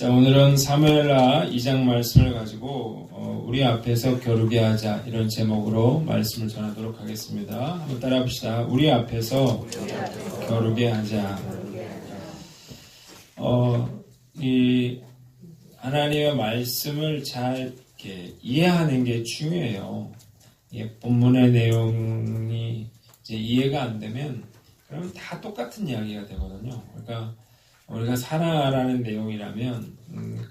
자, 오늘은 사무엘하 2장 말씀을 가지고 우리 앞에서 겨루게 하자 이런 제목으로 말씀을 전하도록 하겠습니다. 한번 따라 봅시다. 우리 앞에서 겨루게 하자. 이 하나님의 말씀을 잘 이렇게 이해하는 게 중요해요. 본문의 내용이 이제 이해가 안 되면 그러면 다 똑같은 이야기가 되거든요. 그러니까 우리가 살아라는 내용이라면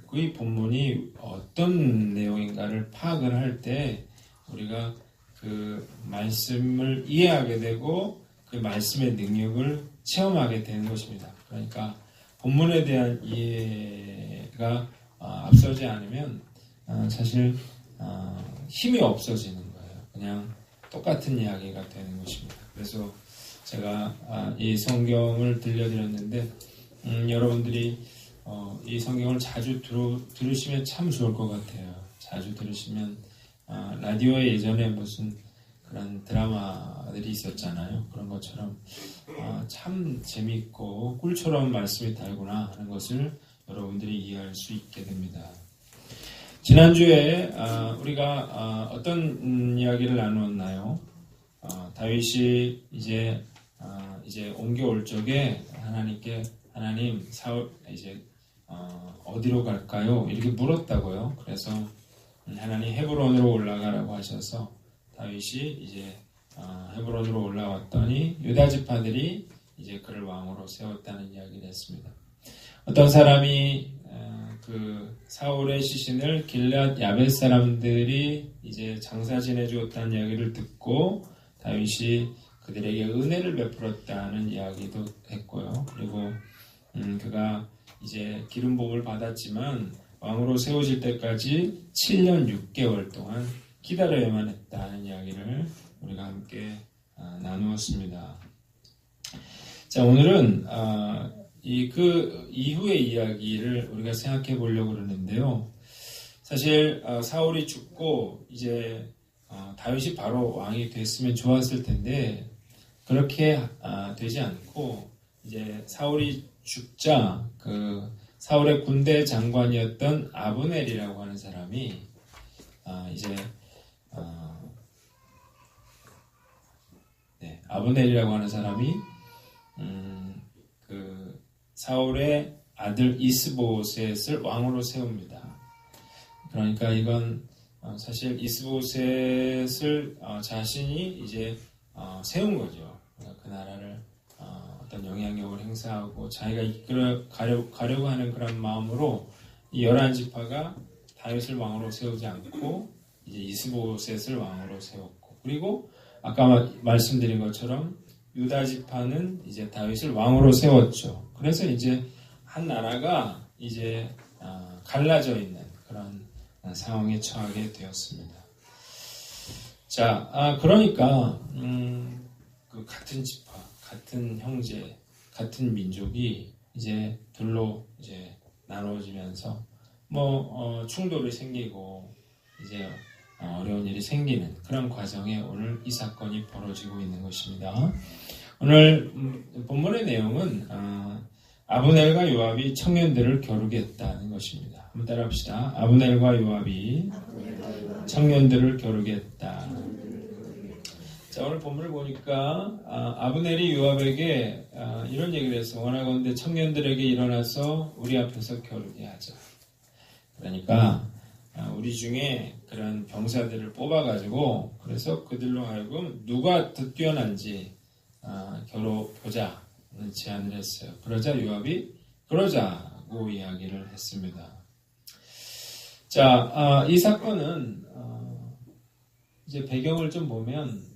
그 본문이 어떤 내용인가를 파악을 할 때 우리가 그 말씀을 이해하게 되고 그 말씀의 능력을 체험하게 되는 것입니다. 그러니까 본문에 대한 이해가 앞서지 않으면 사실 힘이 없어지는 거예요. 그냥 똑같은 이야기가 되는 것입니다. 그래서 제가 이 성경을 들려드렸는데 여러분들이 이 성경을 자주 들으시면 참 좋을 것 같아요. 자주 들으시면 라디오에 예전에 무슨 그런 드라마들이 있었잖아요. 그런 것처럼 참 재미있고 꿀처럼 말씀이 달구나 하는 것을 여러분들이 이해할 수 있게 됩니다. 지난주에 우리가 어떤 이야기를 나누었나요? 다윗이 이제 옮겨올 적에 하나님께 하나님, 사울 이제 어디로 갈까요? 이렇게 물었다고요. 그래서 하나님 헤브론으로 올라가라고 하셔서 다윗이 이제 헤브론으로 올라왔더니 유다 지파들이 이제 그를 왕으로 세웠다는 이야기를 했습니다. 어떤 사람이 그 사울의 시신을 길앗 야벳 사람들이 이제 장사 지내주었다는 이야기를 듣고 다윗이 그들에게 은혜를 베풀었다는 이야기도 했고요. 그리고 그가 이제 기름 부음을 받았지만 왕으로 세워질 때까지 7년 6개월 동안 기다려야만 했다는 이야기를 우리가 함께 나누었습니다. 자, 오늘은 그 이후의 이야기를 우리가 생각해 보려고 그러는데요. 사실 사울이 죽고 이제 다윗이 바로 왕이 됐으면 좋았을 텐데 그렇게 되지 않고 이제 사울이 죽자 그 사울의 군대 장관이었던 아브넬이라고 하는 사람이 아브넬이라고 하는 사람이 그 사울의 아들 이스보셋을 왕으로 세웁니다. 그러니까 이건 사실 이스보셋을 자신이 이제 세운 거죠. 그 나라를 어떤 영향력을 행사하고 자기가 이끌어 가려고 하는 그런 마음으로 이 11지파가 다윗을 왕으로 세우지 않고 이제 이스보셋을 왕으로 세웠고, 그리고 아까 말씀드린 것처럼 유다 지파는 이제 다윗을 왕으로 세웠죠. 그래서 이제 한 나라가 이제 갈라져 있는 그런 상황에 처하게 되었습니다. 자, 그러니까 그 같은 지파, 같은 형제, 같은 민족이 이제 둘로 이제 나누어지면서 충돌이 생기고 이제 어려운 일이 생기는 그런 과정에 오늘 이 사건이 벌어지고 있는 것입니다. 오늘 본문의 내용은 아브넬과 요압이 청년들을 겨루겠다는 것입니다. 한번 따라합시다. 아브넬과 요압이 청년들을 겨루겠다. 자, 오늘 본문을 보니까 아브넬이 요압에게 이런 얘기를 했어. 원하건대 청년들에게 일어나서 우리 앞에서 겨루게 하자. 그러니까 우리 중에 그런 병사들을 뽑아가지고 그래서 그들로 하여금 누가 더 뛰어난지 겨뤄보자 제안을 했어요. 그러자 요압이 그러자고 이야기를 했습니다. 자, 이 사건은 이제 배경을 좀 보면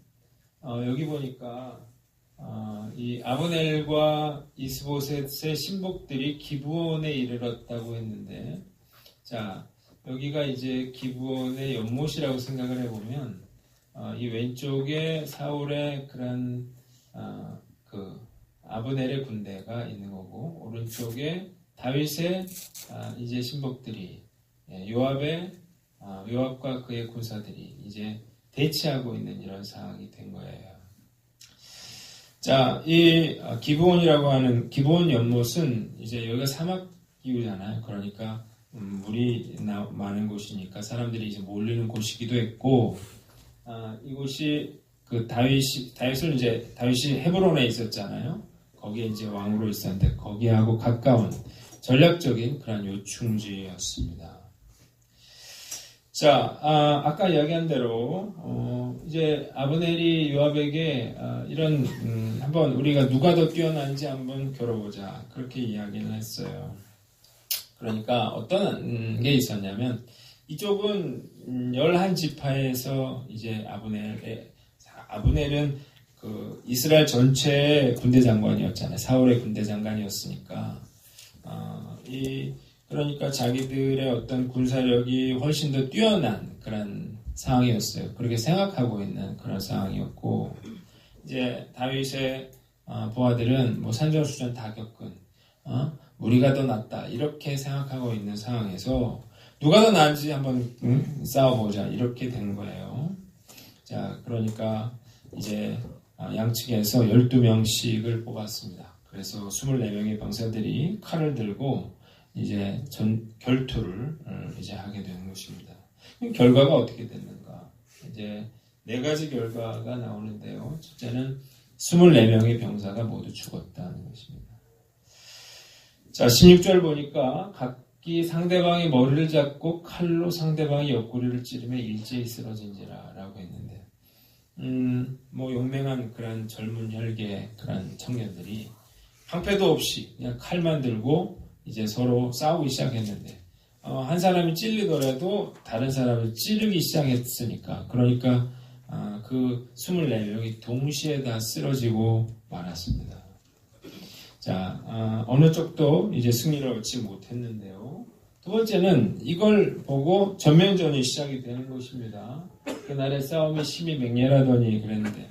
여기 보니까 이 아브넬과 이스보셋의 신복들이 기브온에 이르렀다고 했는데, 자, 여기가 이제 기브온의 연못이라고 생각을 해보면 이 왼쪽에 사울의 그런 그 아브넬의 군대가 있는 거고, 오른쪽에 다윗의 이제 신복들이 요압과 그의 군사들이 이제 대치하고 있는 이런 상황이 된 거예요. 자, 이 기브온이라고 하는 기브온 연못은 이제 여기가 기후잖아요. 그러니까 물이 많은 곳이니까 사람들이 이제 몰리는 곳이기도 했고, 이곳이 그 다윗이 헤브론에 있었잖아요. 거기에 이제 왕으로 있었는데 거기하고 가까운 전략적인 그런 요충지였습니다. 자, 아까 이야기한 대로 이제 아브넬이 요압에게 이런 한번 우리가 누가 더 뛰어난지 한번 겨뤄보자 그렇게 이야기를 했어요. 그러니까 어떤 게 있었냐면 이쪽은 11지파에서 이제 아브넬은 그 이스라엘 전체의 군대 장관이었잖아요. 사울의 군대 장관이었으니까 그러니까 자기들의 어떤 군사력이 훨씬 더 뛰어난 그런 상황이었어요. 그렇게 생각하고 있는 그런 상황이었고, 이제 다윗의 부하들은 뭐 산전수전 다 겪은 우리가 더 낫다 이렇게 생각하고 있는 상황에서 누가 더 나은지 한번 싸워보자 이렇게 된 거예요. 자, 그러니까 이제 양측에서 12명씩을 뽑았습니다. 그래서 24명의 병사들이 칼을 들고 이제 결투를 이제 하게 되는 것입니다. 결과가 어떻게 됐는가? 이제 4가지 결과가 나오는데요. 첫째는 24명의 병사가 모두 죽었다는 것입니다. 자, 16절 보니까 각기 상대방의 머리를 잡고 칼로 상대방의 옆구리를 찌르며 일제히 쓰러진지라 라고 했는데, 뭐 용맹한 그런 젊은 혈기의 그런 청년들이 방패도 없이 그냥 칼만 들고 이제 서로 싸우기 시작했는데, 한 사람이 찔리더라도 다른 사람을 찌르기 시작했으니까, 그러니까 그 24명이 동시에 다 쓰러지고 말았습니다. 자, 어느 쪽도 이제 승리를 얻지 못했는데요. 두 번째는 이걸 보고 전면전이 시작이 되는 것입니다. 그날의 싸움이 심히 맹렬하더니 그랬는데,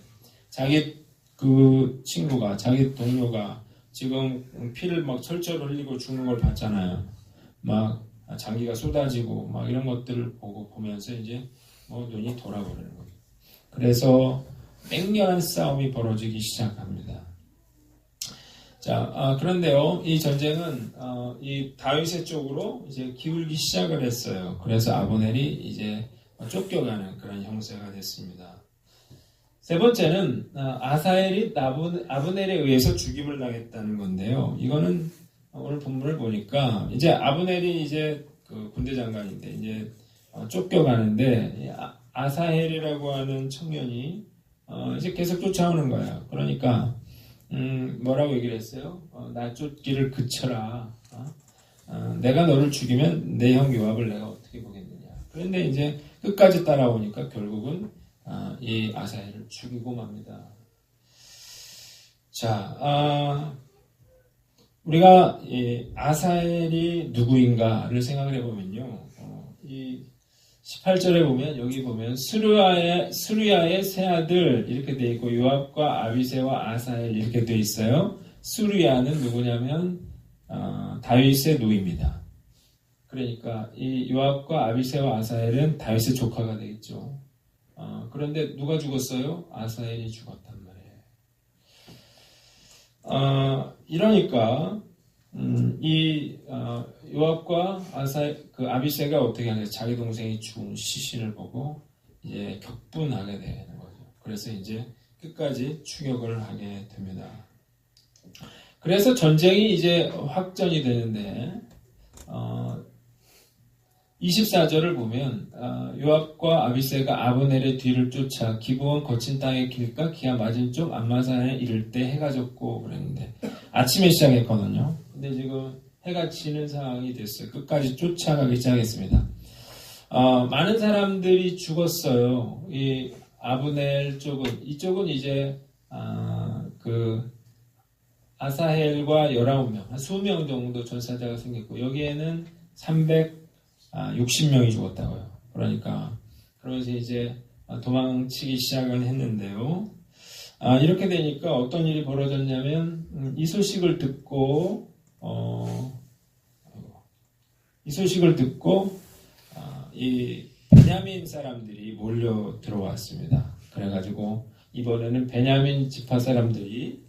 자기 그 친구가, 자기 동료가 지금 피를 막 철철 흘리고 죽는 걸 봤잖아요. 막 장기가 쏟아지고 막 이런 것들을 보면서 이제 뭐 눈이 돌아버리는 거예요. 그래서 맹렬한 싸움이 벌어지기 시작합니다. 자, 그런데요, 이 전쟁은 이 다윗의 쪽으로 이제 기울기 시작을 했어요. 그래서 아브넬이 이제 쫓겨가는 그런 형세가 됐습니다. 세 번째는 아사헬이 아브넬에 의해서 죽임을 당했다는 건데요. 이거는 오늘 본문을 보니까 이제 아브넬이 이제 그 군대 장관인데 이제 쫓겨가는데 아사헬이라고 하는 청년이 이제 계속 쫓아오는 거예요. 그러니까 뭐라고 얘기를 했어요? 나 쫓기를 그쳐라. 내가 너를 죽이면 내 형 요압을 내가 어떻게 보겠느냐. 그런데 이제 끝까지 따라오니까 결국은 이 아사헬을 죽이고 맙니다. 자, 우리가 이 아사헬이 누구인가를 생각을 해보면요. 이 18절에 보면, 여기 보면 스루야의 세 아들 이렇게 돼 있고 요압과 아비새와 아사헬 이렇게 돼 있어요. 스루야는 누구냐면 다윗의 노입니다. 그러니까 이 요압과 아비새와 아사헬은 다윗의 조카가 되겠죠. 그런데 누가 죽었어요? 아사헬이 죽었단 말이에요. 이러니까 이 요압과 아비새가 어떻게 하냐, 자기 동생이 죽은 시신을 보고 이제 격분하게 되는 거죠. 그래서 이제 끝까지 추격을 하게 됩니다. 그래서 전쟁이 이제 확전이 되는데 24절을 보면 요압과 아비새가 아브넬의 뒤를 쫓아 기브온 거친 땅의 길가 기아 맞은쪽 암마산에 이를 때 해가 졌고 그랬는데 아침에 시작했거든요. 근데 지금 해가 지는 상황이 됐어요. 끝까지 쫓아가기 시작했습니다. 많은 사람들이 죽었어요. 이 아브넬 쪽은, 이쪽은 이제 그 아사헬과 19명, 한 20명 정도 전사자가 생겼고, 여기에는 360명이 죽었다고요. 그러면서 이제 도망치기 시작을 했는데요. 이렇게 되니까 어떤 일이 벌어졌냐면, 이 소식을 듣고 이 베냐민 사람들이 몰려 들어왔습니다. 그래가지고 이번에는 베냐민 지파 사람들이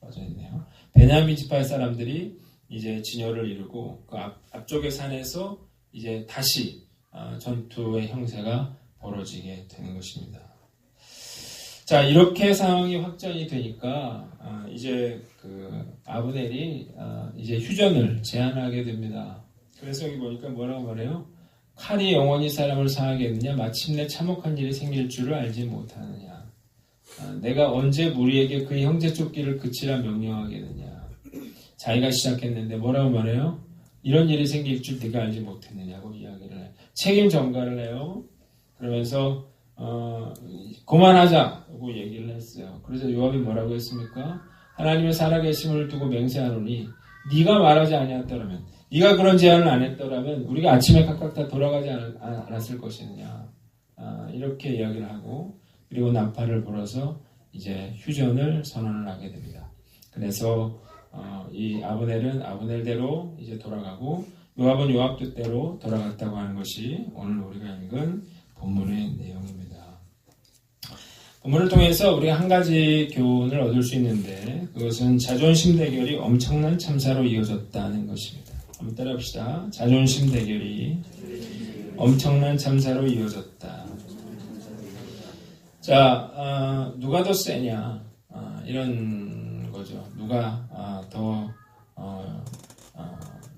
빠져있네요. 베냐민 지파의 사람들이 이제 진열을 이루고 그 앞쪽의 산에서 이제 다시 전투의 형세가 벌어지게 되는 것입니다. 자, 이렇게 상황이 확정이 되니까 이제 그 아브넬이 이제 휴전을 제안하게 됩니다. 그래서 여기 보니까 뭐라고 말해요? 칼이 영원히 사람을 상하겠느냐? 마침내 참혹한 일이 생길 줄을 알지 못하느냐? 내가 언제 무리에게 그의 형제 쫓기를 그치라 명령하겠느냐? 자기가 시작했는데 뭐라고 말해요? 이런 일이 생길 줄 네가 알지 못했느냐고 이야기를 해요. 책임 전가를 해요. 그러면서 그만하자고 얘기를 했어요. 그래서 요압이 뭐라고 했습니까? 하나님의 살아계심을 두고 맹세하노니 네가 말하지 아니었더라면, 네가 그런 제안을 안 했더라면 우리가 아침에 각각 다 돌아가지 않았을 것이느냐, 이렇게 이야기를 하고, 그리고 나팔을 불어서 이제 휴전을 선언을 하게 됩니다. 그래서 이 아브넬은 아브넬대로 이제 돌아가고 요압은 요압 뜻대로 돌아갔다고 하는 것이 오늘 우리가 읽은 본문의 내용입니다. 본문을 통해서 우리가 한 가지 교훈을 얻을 수 있는데, 그것은 자존심 대결이 엄청난 참사로 이어졌다는 것입니다. 한번 따라합시다. 자존심 대결이 엄청난 참사로 이어졌다. 자, 누가 더 세냐, 이런 거죠. 누가 더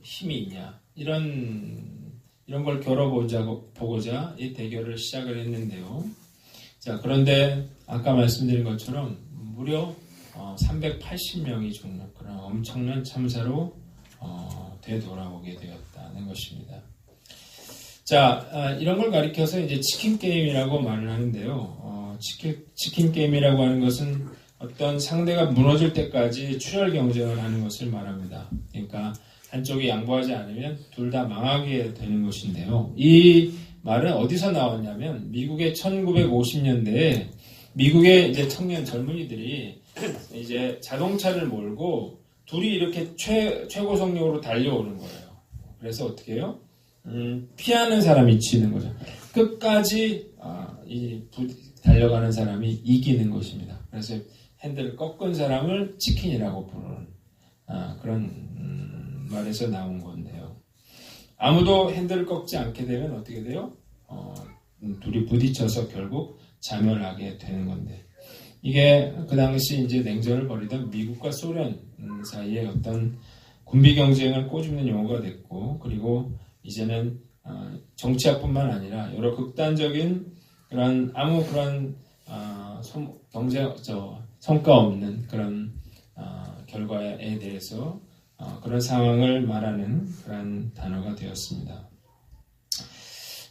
힘이 있냐, 이런 걸 겨뤄보고자 이 대결을 시작을 했는데요. 자, 그런데 아까 말씀드린 것처럼 무려 380명이 죽는 그런 엄청난 참사로 되돌아오게 되었다는 것입니다. 자, 이런 걸 가리켜서 이제 치킨 게임이라고 말을 하는데요. 치킨 게임이라고 하는 것은 어떤 상대가 무너질 때까지 출혈 경쟁을 하는 것을 말합니다. 그러니까 한쪽이 양보하지 않으면 둘 다 망하게 되는 것인데요. 이 말은 어디서 나왔냐면 미국의 1950년대에 미국의 이제 청년 젊은이들이 이제 자동차를 몰고 둘이 이렇게 최고 속력으로 달려오는 거예요. 그래서 어떻게 해요? 피하는 사람이 지는 거죠. 끝까지 달려가는 사람이 이기는 것입니다. 그래서 핸들을 꺾은 사람을 치킨이라고 부르는 그런 말에서 나온 건데요. 아무도 핸들을 꺾지 않게 되면 어떻게 돼요? 둘이 부딪혀서 결국 자멸하게 되는 건데, 이게 그 당시 이제 냉전을 벌이던 미국과 소련 사이에 어떤 군비 경쟁을 꼬집는 용어가 됐고, 그리고 이제는 정치학뿐만 아니라 여러 극단적인 그런 아무 그런 성과 없는 그런 결과에 대해서 그런 상황을 말하는 그런 단어가 되었습니다.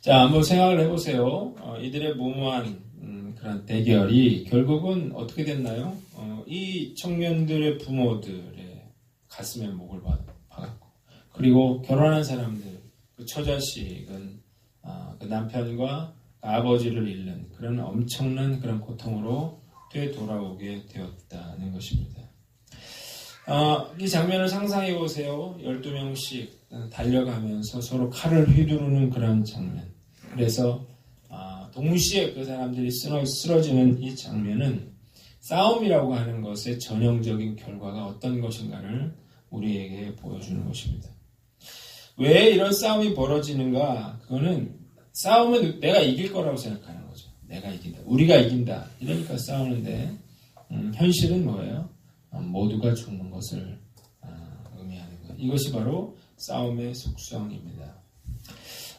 자, 한번 생각을 해보세요. 이들의 무모한 그런 대결이 결국은 어떻게 됐나요? 이 청년들의 부모들의 가슴에 목을 박았고, 그리고 결혼한 사람들, 그 처자식은 그 남편과 아버지를 잃는 그런 엄청난 그런 고통으로 되돌아오게 되었다는 것입니다. 이 장면을 상상해 보세요. 12명씩 달려가면서 서로 칼을 휘두르는 그런 장면. 그래서 동시에 그 사람들이 쓰러지는 이 장면은 싸움이라고 하는 것의 전형적인 결과가 어떤 것인가를 우리에게 보여주는 것입니다. 왜 이런 싸움이 벌어지는가? 그거는 싸움은 내가 이길 거라고 생각하는 거죠. 내가 이긴다. 우리가 이긴다. 이러니까 싸우는데 현실은 뭐예요? 모두가 죽는 것을 의미하는 것. 이것이 바로 싸움의 속성입니다.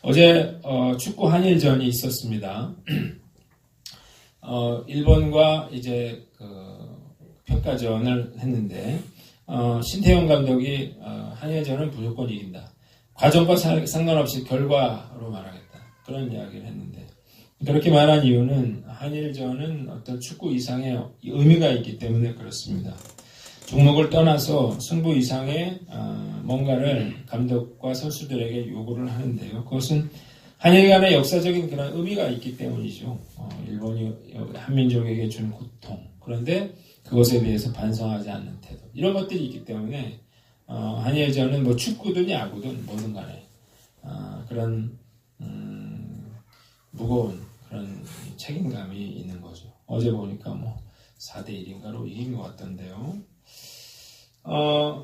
어제 축구 한일전이 있었습니다. 일본과 이제 평가전을 했는데 신태용 감독이 한일전은 무조건 이긴다. 과정과 상관없이 결과로 말하겠다. 그런 이야기를 했는데, 그렇게 말한 이유는 한일전은 어떤 축구 이상의 의미가 있기 때문에 그렇습니다. 종목을 떠나서 승부 이상의 뭔가를 감독과 선수들에게 요구를 하는데요. 그것은 한일 간의 역사적인 그런 의미가 있기 때문이죠. 일본이 한민족에게 준 고통, 그런데 그것에 대해서 반성하지 않는 태도, 이런 것들이 있기 때문에 한일전은 뭐 축구든 야구든 뭐든 간에 그런 무거운 그런 책임감이 있는 거죠. 어제 보니까 뭐 4대1인가로 이긴 것 같던데요.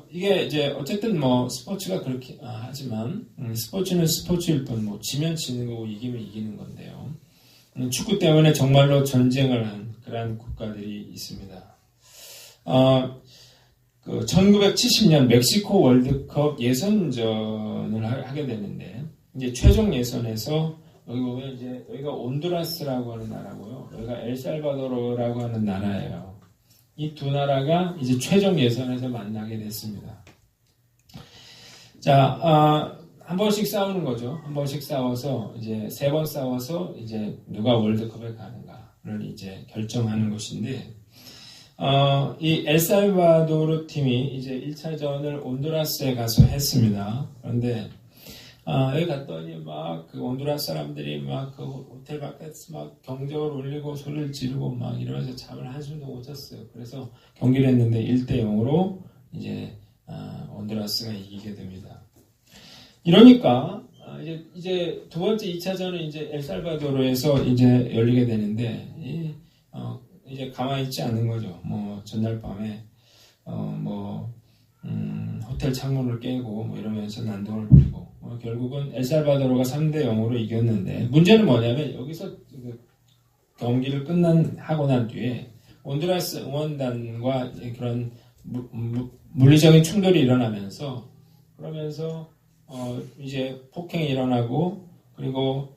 이게 이제 어쨌든 뭐 스포츠가 그렇게 하지만 스포츠는 스포츠일 뿐 뭐 지면 지는 거고 이기면 이기는 건데요. 축구 때문에 정말로 전쟁을 한 그러한 국가들이 있습니다. 1970년 멕시코 월드컵 예선전을 하게 되는데 이제 최종 예선에서 여기 보면 이제 여기가 온두라스라고 하는 나라고요. 여기가 엘살바도르라고 하는 나라예요. 이 두 나라가 이제 최종 예선에서 만나게 됐습니다. 자, 한 번씩 싸우는 거죠. 한 번씩 싸워서 이제 3번 싸워서 이제 누가 월드컵에 가는가를 이제 결정하는 것인데, 이 엘살바도르 팀이 이제 1차전을 온두라스에 가서 했습니다. 그런데 여기 갔더니 막 그 온두라스 사람들이 막 그 호텔 밖에서 막 경적을 울리고 소리를 지르고 막 이러면서 잠을 한숨도 못 잤어요. 그래서 경기를 했는데 1대0으로 이제 온두라스가 이기게 됩니다. 이러니까 이제 두 번째 2차전은 이제 엘살바도르에서 이제 열리게 되는데 이제 가만히 있지 않는 거죠. 뭐 전날 밤에 호텔 창문을 깨고 뭐 이러면서 난동을 부리고 결국은 엘살바도르가 3대0으로 이겼는데 문제는 뭐냐면 여기서 경기를 하고 난 뒤에 온두라스 응원단과 그런 물리적인 충돌이 일어나면서 그러면서 이제 폭행이 일어나고 그리고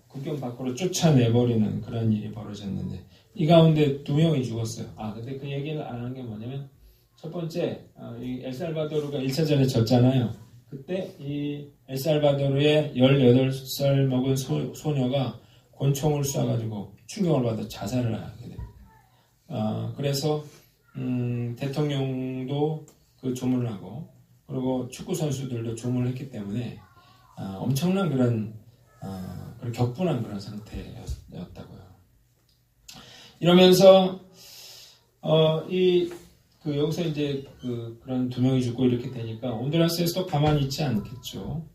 국경 밖으로 쫓아내버리는 그런 일이 벌어졌는데 이 가운데 2명이 죽었어요. 근데 그 얘기를 안 하는 게 뭐냐면 첫 번째, 이 엘살바도르가 1차전에 졌잖아요. 그때 이 엘살바도르의 18살 먹은 소녀가 권총을 쏴가지고 충격을 받아 자살을 하게 됩니다. 그래서 대통령도 그 조문을 하고 그리고 축구 선수들도 조문을 했기 때문에 엄청난 그런 격분한 그런 상태였다고요. 이러면서 여기서 이제 그런 2명이 죽고 이렇게 되니까 온두라스에서도 가만히 있지 않겠죠.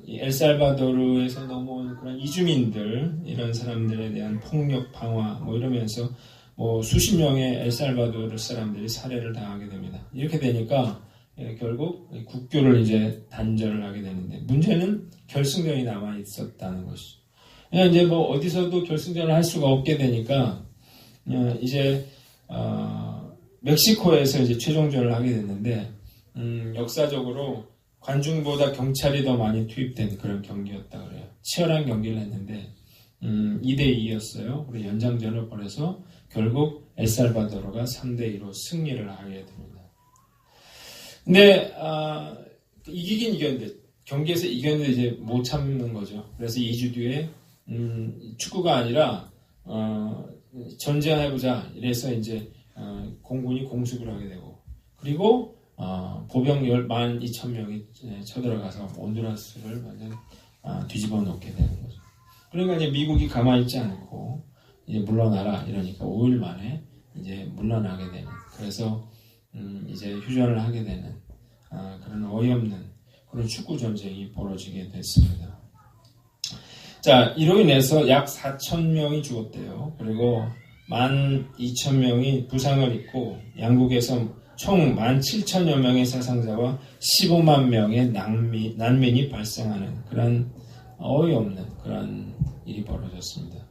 이 엘살바도르에서 넘어온 그런 이주민들 이런 사람들에 대한 폭력 방화 뭐 이러면서 뭐 수십 명의 엘살바도르 사람들이 살해를 당하게 됩니다. 이렇게 되니까 결국 국교를 이제 단절을 하게 되는데 문제는 결승전이 남아 있었다는 것이죠. 그냥 이제 뭐 어디서도 결승전을 할 수가 없게 되니까 이제 멕시코에서 이제 최종전을 하게 됐는데 역사적으로 관중보다 경찰이 더 많이 투입된 그런 경기였다 그래요. 치열한 경기를 했는데 2대2였어요. 그리고 연장전을 벌여서 결국 엘살바도르가 3대2로 승리를 하게 됩니다. 근데 이기긴 이겼는데 경기에서 이겼는데 이제 못 참는 거죠. 그래서 2주 뒤에 축구가 아니라 전쟁해보자 이래서 이제 공군이 공습을 하게 되고 그리고 보병 12,000명이 쳐들어가서 온두라스를 완전 뒤집어 놓게 되는 거죠. 그러니까 이제 미국이 가만히 있지 않고 이제 물러나라 이러니까 5일 만에 이제 물러나게 되는 그래서 이제 휴전을 하게 되는 그런 어이없는 그런 축구 전쟁이 벌어지게 됐습니다. 자, 이로 인해서 약 4,000명이 죽었대요. 그리고 12,000명이 부상을 입고 양국에서 총 17,000여 명의 사상자와 15만 명의 난민이 발생하는 그런 어이없는 그런 일이 벌어졌습니다.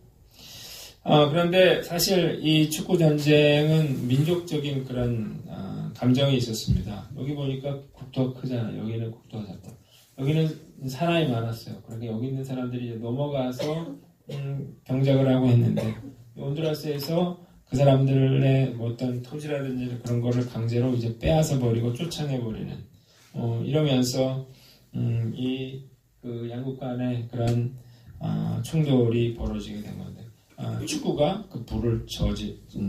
그런데 사실 이 축구 전쟁은 민족적인 그런 감정이 있었습니다. 여기 보니까 국토가 크잖아요. 여기는 국토가 작다. 여기는 사람이 많았어요. 그러니까 여기 있는 사람들이 이제 넘어가서 경작을 하고 했는데 온두라스에서 그 사람들의 어떤 토지라든지 그런 거를 강제로 이제 빼앗아 버리고 쫓아내 버리는 이러면서 그 양국 간의 그런 충돌이 벌어지게 된 건데 축구가 그 불을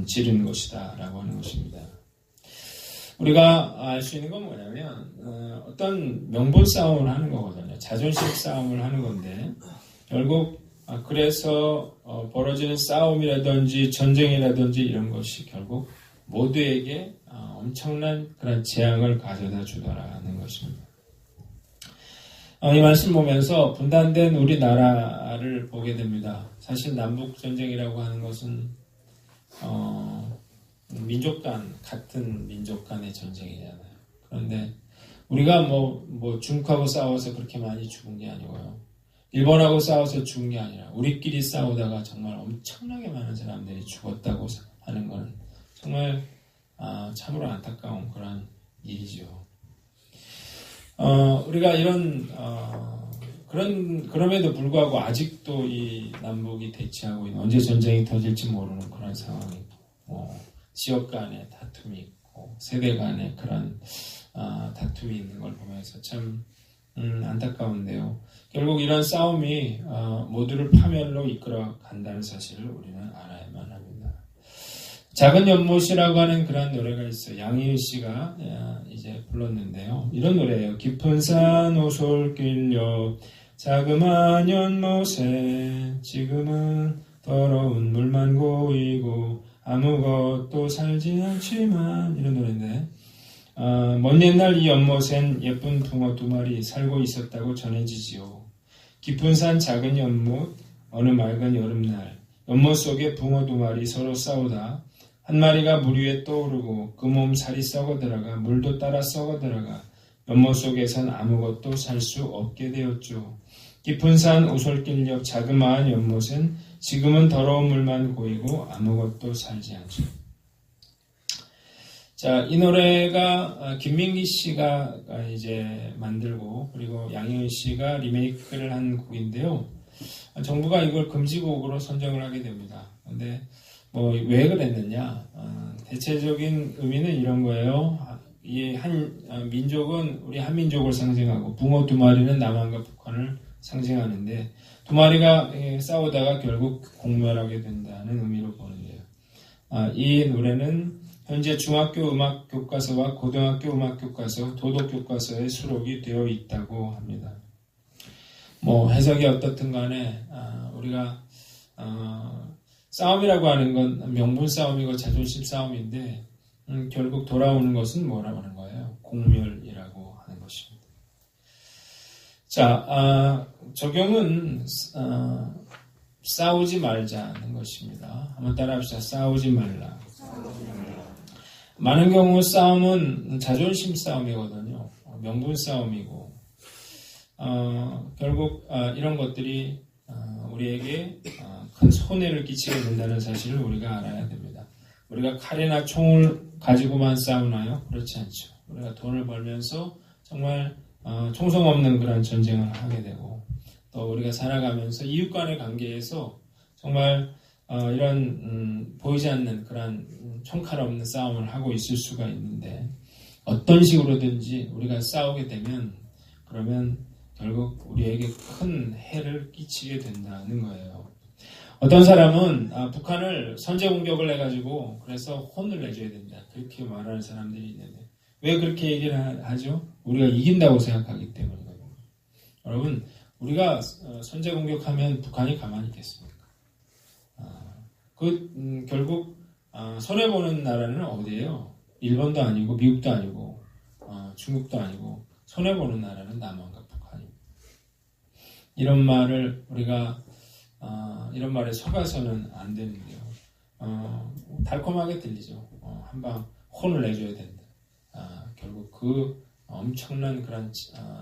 지른 것이다라고 하는 것입니다. 우리가 알 수 있는 건 뭐냐면 어떤 명분 싸움을 하는 거거든요. 자존심 싸움을 하는 건데 결국 그래서 벌어지는 싸움이라든지 전쟁이라든지 이런 것이 결국 모두에게 엄청난 그런 재앙을 가져다 주더라는 것입니다. 이 말씀 보면서 분단된 우리나라를 보게 됩니다. 사실 남북 전쟁이라고 하는 것은 같은 민족 간의 전쟁이잖아요. 그런데 우리가 중국하고 싸워서 그렇게 많이 죽은 게 아니고요. 일본하고 싸워서 죽은 게 아니라 우리끼리 싸우다가 정말 엄청나게 많은 사람들이 죽었다고 하는 건 정말 참으로 안타까운 그런 일이죠. 우리가 그럼에도 불구하고 아직도 이 남북이 대치하고 있는, 언제 전쟁이 터질지 모르는 그런 상황이고, 지역 간의 다툼이 있고, 세대 간의 그런 다툼이 있는 걸 보면서 참 안타까운데요. 결국 이런 싸움이 모두를 파멸로 이끌어 간다는 사실을 우리는 알아야만 합니다. 작은 연못이라고 하는 그런 노래가 있어요. 양희은 씨가 이제 불렀는데요. 이런 노래예요. 깊은 산 오솔길 옆 자그마한 연못에 지금은 더러운 물만 고이고 아무것도 살지 않지만, 이런 노래인데, 먼 옛날 이 연못엔 예쁜 붕어 2마리 살고 있었다고 전해지지요. 깊은 산 작은 연못, 어느 맑은 여름날 연못 속에 붕어 2마리 서로 싸우다 한 마리가 물 위에 떠오르고 그 몸 살이 썩어들어가 물도 따라 썩어들어가 연못 속에선 아무것도 살 수 없게 되었죠. 깊은 산 오솔길 옆 자그마한 연못은 지금은 더러운 물만 고이고 아무것도 살지 않죠. 자, 이 노래가 김민기 씨가 이제 만들고, 그리고 양희은 씨가 리메이크를 한 곡인데요. 정부가 이걸 금지곡으로 선정을 하게 됩니다. 근데 왜 그랬느냐? 대체적인 의미는 이런 거예요. 이 민족은 우리 한민족을 상징하고, 붕어 2마리는 남한과 북한을 상징하는데, 2마리가 싸우다가 결국 공멸하게 된다는 의미로 보는데요. 이 노래는 현재 중학교 음악 교과서와 고등학교 음악 교과서, 도덕 교과서에 수록이 되어 있다고 합니다. 해석이 어떻든 간에 우리가 싸움이라고 하는 건 명분 싸움이고 자존심 싸움인데, 결국 돌아오는 것은 뭐라고 하는 거예요? 공멸이라고 하는 것입니다. 자, 적용은 싸우지 말자는 것입니다. 한번 따라합시다. 싸우지 말라. 많은 경우 싸움은 자존심 싸움이거든요. 명분 싸움이고, 결국 이런 것들이 우리에게 큰 손해를 끼치게 된다는 사실을 우리가 알아야 됩니다. 우리가 칼이나 총을 가지고만 싸우나요? 그렇지 않죠. 우리가 돈을 벌면서 정말 총성 없는 그런 전쟁을 하게 되고, 또 우리가 살아가면서 이웃 간의 관계에서 정말 이런 보이지 않는 그런 총칼 없는 싸움을 하고 있을 수가 있는데, 어떤 식으로든지 우리가 싸우게 되면 그러면 결국 우리에게 큰 해를 끼치게 된다는 거예요. 어떤 사람은 북한을 선제 공격을 해가지고 그래서 혼을 내줘야 된다, 그렇게 말하는 사람들이 있는데, 왜 그렇게 얘기를 하죠? 우리가 이긴다고 생각하기 때문이거든요. 여러분, 우리가 선제 공격하면 북한이 가만히 있겠습니까? 결국 손해보는 나라는 어디예요? 일본도 아니고 미국도 아니고 중국도 아니고, 손해보는 나라는 남한과 북한입니다. 이런 말을 우리가 이런 말에 속아서는 안 되는데요. 달콤하게 들리죠. 한방 혼을 내줘야 된다. 결국 그 엄청난 그런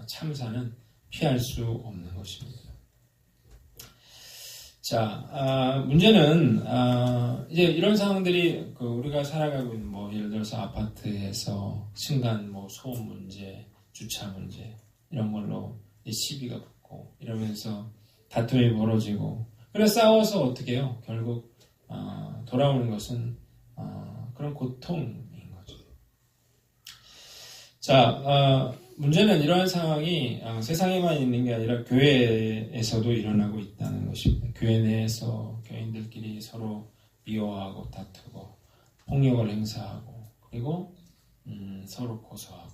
참사는 피할 수 없는 것입니다. 자, 문제는 이제 이런 상황들이 우리가 살아가고 있는 예를 들어서 아파트에서 층간 소음 문제, 주차 문제, 이런 걸로 시비가 붙고 이러면서 다툼이 벌어지고, 그래서 싸워서 어떻게 해요? 결국 돌아오는 것은 그런 고통인 거죠. 자, 문제는 이러한 상황이 세상에만 있는 게 아니라 교회에서도 일어나고 있다는 것입니다. 교회 내에서 교인들끼리 서로 미워하고 다투고 폭력을 행사하고, 그리고 서로 고소하고.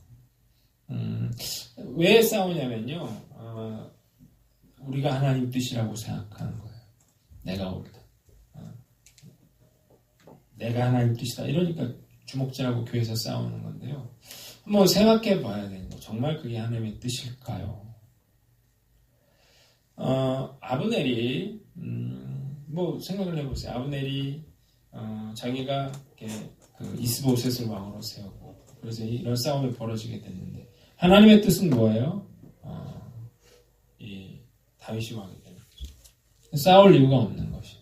왜 싸우냐면요, 우리가 하나님 뜻이라고 생각하는 거예요. 내가 옳다, 내가 하나님 뜻이다, 이러니까 주먹질하고 교회에서 싸우는 건데요. 한번 생각해 봐야 되는 거, 정말 그게 하나님의 뜻일까요? 아브넬이 생각을 해보세요. 아브넬이 자기가 그 이스보셋을 왕으로 세우고 그래서 이런 싸움이 벌어지게 됐는데 하나님의 뜻은 뭐예요? 이 다윗이 왕이 되는 거죠. 싸울 이유가 없는 것이죠.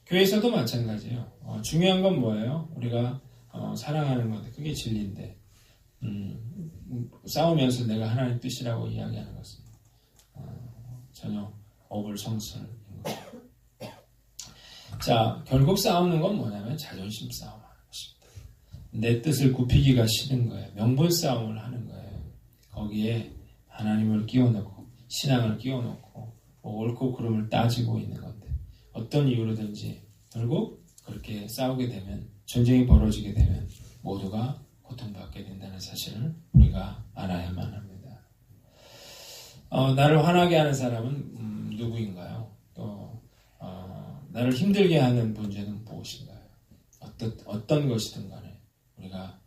교회에서도 마찬가지예요. 중요한 건 뭐예요? 우리가 사랑하는 건데 그게 진리인데 싸우면서 내가 하나님 뜻이라고 이야기하는 것은 전혀 어불성설인 거죠. 자, 결국 싸우는 건 뭐냐면 자존심 싸움하는 것입니다. 내 뜻을 굽히기가 싫은 거예요. 명분 싸움을 하는 거예요. 거기에 하나님을 끼워넣고 신앙을 끼워넣고 옳고 그름을 따지고 있는 건데 어떤 이유로든지 결국 그렇게 싸우게 되면 전쟁이 벌어지게 되면 모두가 고통받게 된다는 사실을 우리가 알아야만 합니다. 나를 화나게 하는 사람은 누구인가요? 또 나를 힘들게 하는 문제는 무엇인가요? 어떤 것이든 간에 우리가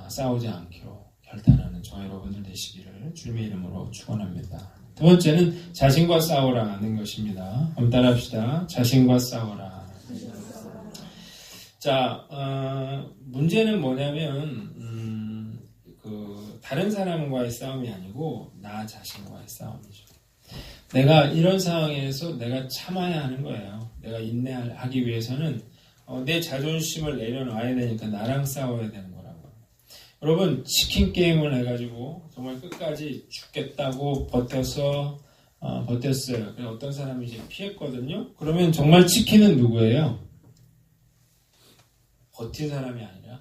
싸우지 않기로 결단하는 저와 여러분들 되시기를 주님의 이름으로 축원합니다. 두 번째는 자신과 싸우라는 것입니다. 한번 따라합시다. 자신과 싸우라. 자, 문제는 뭐냐면 다른 사람과의 싸움이 아니고 나 자신과의 싸움이죠. 내가 이런 상황에서 내가 참아야 하는 거예요. 내가 인내하기 위해서는 내 자존심을 내려놔야 되니까 나랑 싸워야 되는 거라고. 여러분 치킨 게임을 해가지고 정말 끝까지 죽겠다고 버텼어요. 그래서 어떤 사람이 이제 피했거든요. 그러면 정말 치킨은 누구예요? 버틴 사람이 아니라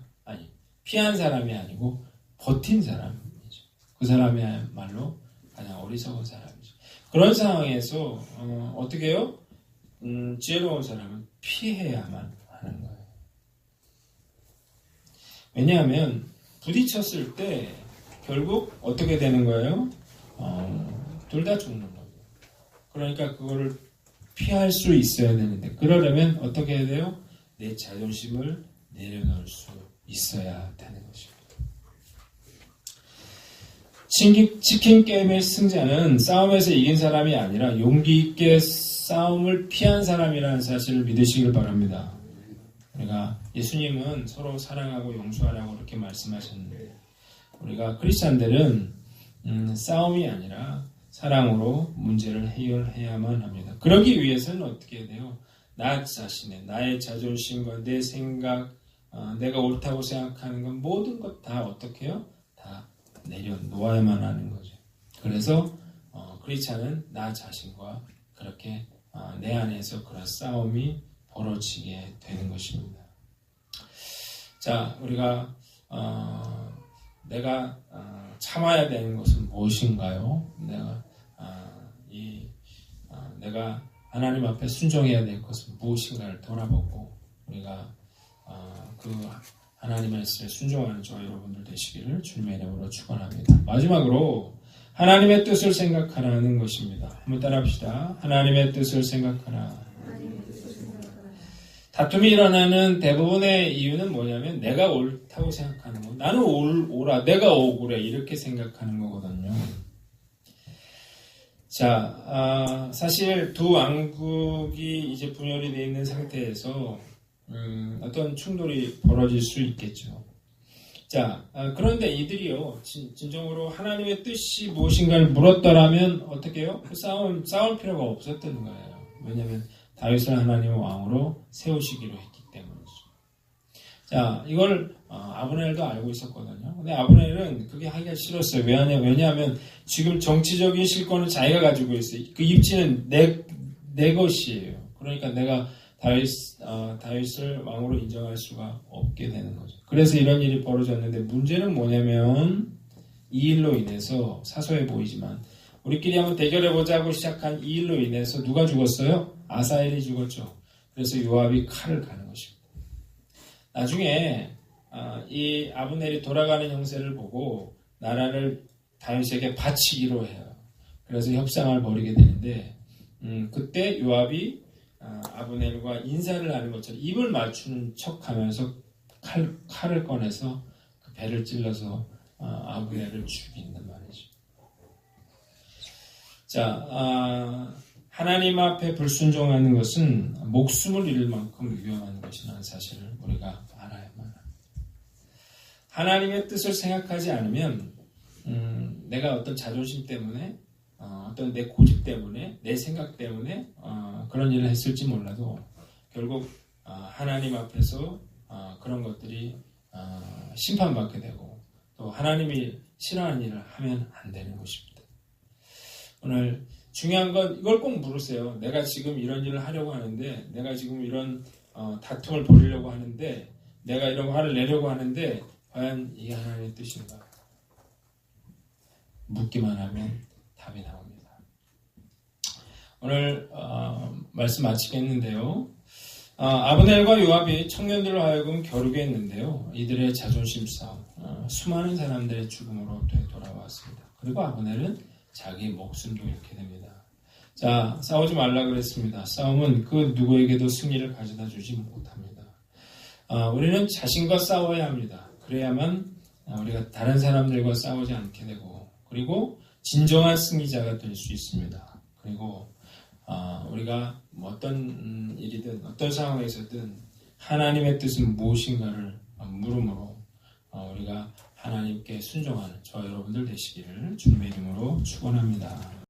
피한 사람이 아니고 버틴 사람이죠. 그 사람이야말로 가장 어리석은 사람이죠. 그런 상황에서 어떻게 해요? 지혜로운 사람은 피해야만 하는 거예요. 왜냐하면 부딪혔을 때 결국 어떻게 되는 거예요? 둘 다 죽는 거예요. 그러니까 그거를 피할 수 있어야 되는데 그러려면 어떻게 해야 돼요? 내 자존심을 내려놓을 수 있어야 되는 것입니다. 치킨 게임의 승자는 싸움에서 이긴 사람이 아니라 용기 있게 싸움을 피한 사람이라는 사실을 믿으시길 바랍니다. 우리가 예수님은 서로 사랑하고 용서하라고 이렇게 말씀하셨는데 우리가 크리스찬들은 싸움이 아니라 사랑으로 문제를 해결해야만 합니다. 그러기 위해서는 어떻게 해야 돼요? 나 자신의 나의 자존심과 내 생각, 내가 옳다고 생각하는 건 모든 것 다 어떻게 해요? 다 내려놓아야만 하는 거죠. 그래서 크리스찬은 나 자신과 그렇게 내 안에서 그런 싸움이 벌어지게 되는 것입니다. 자, 우리가 내가 참아야 되는 것은 무엇인가요? 내가 하나님 앞에 순종해야 될 것은 무엇인가를 돌아보고 우리가 그 하나님의 뜻에 순종하는 저와 여러분들 되시기를 주님의 이름으로 축원합니다. 마지막으로 하나님의 뜻을 생각하라는 것입니다. 한번 따라합시다. 하나님의 뜻을 생각하라. 다툼이 일어나는 대부분의 이유는 뭐냐면 내가 옳다고 생각하는 거. 나는 옳아, 내가 억울해 이렇게 생각하는 거거든요. 자, 사실 두 왕국이 이제 분열이 되어 있는 상태에서 어떤 충돌이 벌어질 수 있겠죠. 자, 그런데 이들이요, 진정으로 하나님의 뜻이 무엇인가를 물었더라면 어떻게 해요? 싸울 필요가 없었던 거예요. 왜냐하면 다윗을 하나님의 왕으로 세우시기로 했기 때문이죠. 자, 이걸 아브넬도 알고 있었거든요. 근데 아브넬은 그게 하기가 싫었어요. 왜냐하면 지금 정치적인 실권을 자기가 가지고 있어요. 그 입지는 내 것이에요. 그러니까 내가 다윗을 왕으로 인정할 수가 없게 되는 거죠. 그래서 이런 일이 벌어졌는데 문제는 뭐냐면 이 일로 인해서 사소해 보이지만 우리끼리 한번 대결해보자고 시작한 이 일로 인해서 누가 죽었어요? 아사엘이 죽었죠. 그래서 요압이 칼을 가는 것입니다. 나중에 이 아브넬이 돌아가는 형세를 보고 나라를 다윗에게 바치기로 해요. 그래서 협상을 벌이게 되는데 그때 요압이 아브넬과 인사를 하는 것처럼 입을 맞추는 척하면서 칼을 꺼내서 그 배를 찔러서 아브넬을 죽인단 말이죠. 자, 하나님 앞에 불순종하는 것은 목숨을 잃을 만큼 위험한 것이라는 사실을 우리가 알아야만 합니다. 하나님의 뜻을 생각하지 않으면 내가 어떤 자존심 때문에 어떤 내 고집 때문에 내 생각 때문에 그런 일을 했을지 몰라도 결국 하나님 앞에서 그런 것들이 심판받게 되고 또 하나님이 싫어하는 일을 하면 안 되는 것입니다. 오늘 중요한 건 이걸 꼭 물으세요. 내가 지금 이런 일을 하려고 하는데 내가 지금 이런 다툼을 벌이려고 하는데 내가 이런 화를 내려고 하는데 과연 이게 하나님의 뜻인가? 묻기만 하면 답이 나옵니다. 오늘 말씀 마치겠는데요. 아브넬과 요압이 청년들로 하여금 겨루게 했는데요. 이들의 자존심 싸움, 수많은 사람들의 죽음으로 돌아왔습니다. 그리고 아브넬은 자기 목숨도 잃게 됩니다. 자, 싸우지 말라 그랬습니다. 싸움은 그 누구에게도 승리를 가져다 주지 못합니다. 우리는 자신과 싸워야 합니다. 그래야만 우리가 다른 사람들과 싸우지 않게 되고 그리고 진정한 승리자가 될 수 있습니다. 그리고 우리가 어떤 일이든 어떤 상황에서든 하나님의 뜻은 무엇인가를 물음으로 우리가 하나님께 순종하는 저와 여러분들 되시기를 주님의 이름으로 축원합니다.